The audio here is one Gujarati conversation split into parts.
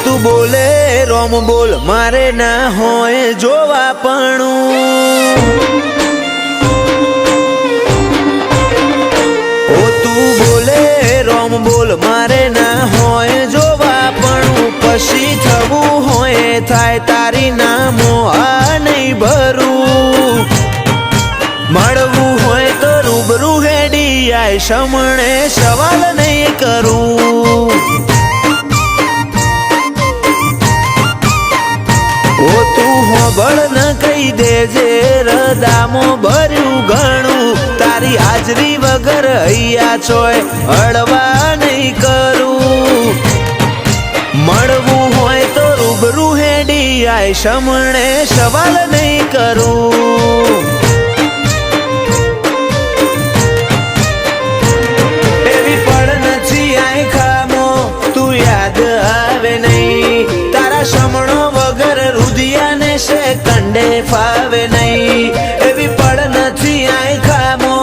તું બોલે રોમ બોલ મારે ના હોય જોવાપણું તું બોલે રોમ બોલ મારે ના હોય જોવાપણું પછી થવું હોય થાય તારી નામો આ નહીં ભરું મળવું હોય તો રૂબરૂ હેડી આય સમણે સવાલ નહીં કરું તું હોબળ ન કહી દેજે રદામો ભર્યું ઘણું તારી હાજરી વગર અહીંયા ચોય હળવા નહીં કરું મળવું હોય તો રૂબરૂ હેડી આય સમણે સવાલ નહીં કરું એવી પડ નથી આય ખામો તું યાદ આવે નહીં તારા સમણો વગર રુધિયાને છે કંડે ફાવે નહીં એવી પડ નથી આય ખામો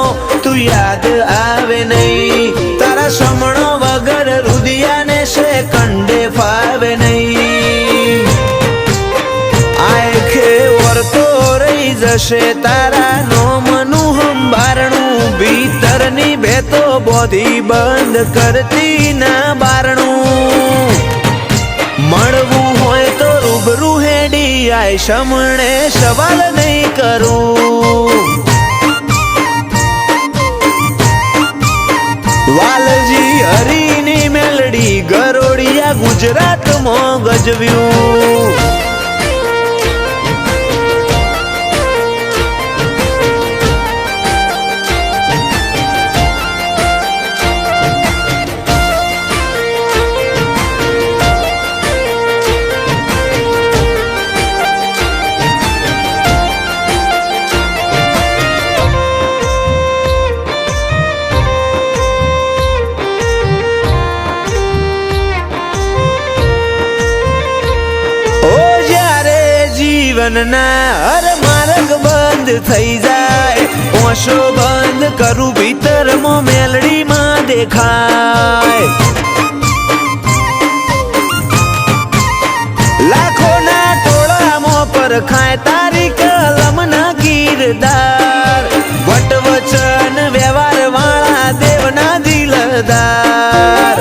તું યાદ આવે નહીં તારા સમણો વગર રુધિયાને છે કંડે ફાવે નહીં આખે વર્તો રહી જશે તારા નોમનું હંબારણું ભીતરની ભેતો બોધી બંધ કરતી ના બારણું મળવું હોય તો રૂબરૂ હેડી આય સમણે સવાલ નહીં કરું વાલજી હરીની મેલડી ગરોડિયા ગુજરાતમાં ગજવ્યું જીવનના હર માર્ગ બંધ થઈ જાય ઓશો બંધ કરું ભીતરમાં મેલડીમાં દેખાય લાખોના ટોળામાં પરખાય તારી કલમના કીરદાર વટવચન વ્યવહાર વાળા દેવના દિલદાર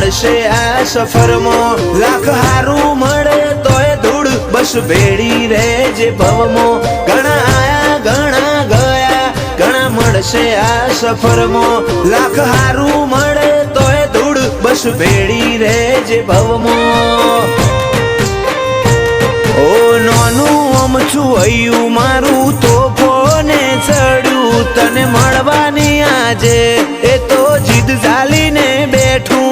મળશે આ સફરમાં લાખ હારું મળે તોય ધૂળ બસ ભેડી રહેજે ભવમાં ઘણા આયા ઘણા ગયા ઘણા મળશે આ સફરમાં લાખ હારું મળે તોય ધૂળ બસ ભેડી રહેજે ભવમાં ઓ નોનું અમથું હૈયું મારું તોફોને ચડ્યું તને મળવાની આજે એ તો જીદ ઝાલીને બેઠું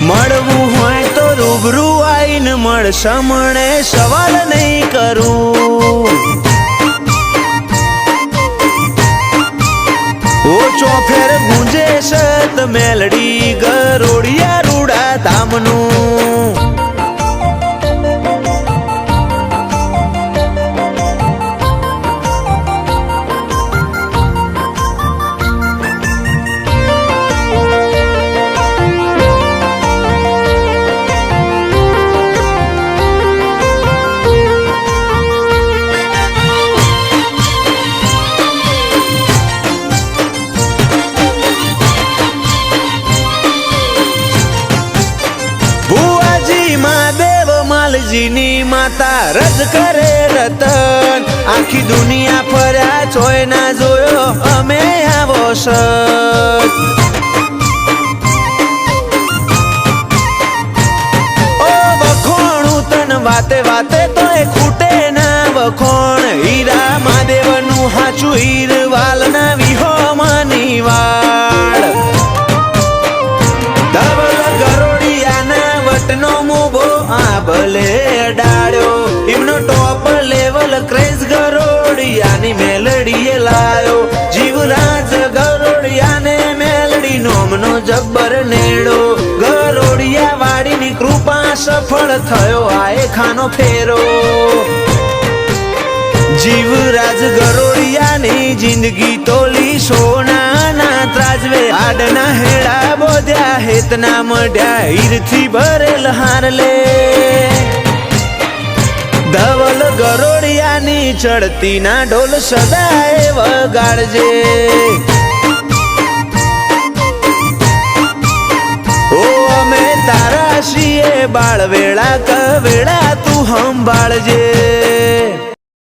મળવું હોય તો રૂબરૂ આઈને મળ સમણે સવાલ નહીં કરું ઓ ચોફેર ગુંજે સત મેલડી ગરોડિયા રૂડા ધામનું ની માતા રજ કરે રતન આખી દુનિયા ફર્યા ચોય ના જોયો અમે આવો સત ઓ વખોણું તન વાતે વાતે તોય ખૂટે ના વખોણ હીરા મહાદેવનું હાચું હીરવાલ ના વિહોમાની વાળ ધવલ ગરોડિયાના વટનો મોભો આ ભલે અડાડ્યો એમનો ટોપ લેવલ ક્રેઝ ગરોડિયાની મેલડીએ લાયો જીવરાજ ગરોડિયાને મેલડી નોમનો જબ્બર નેડો ગરોડિયા વાડીની કૃપા સફળ થયો આએ ખાનો ફેરો જીવરાજ ગરોડિયાની જિંદગી તોલી સોનાના ત્રાજ લાડના હેડા બોધ્યા હેતના મઢ્યા હીરથી ભરેલ હારલે ધવલ ગરોડિયાની ચડતી ના ઢોલ સદાય વગાડજે ઓ અમે તારા છીએ બાળ વેળા કવેળા તું સંભાળજે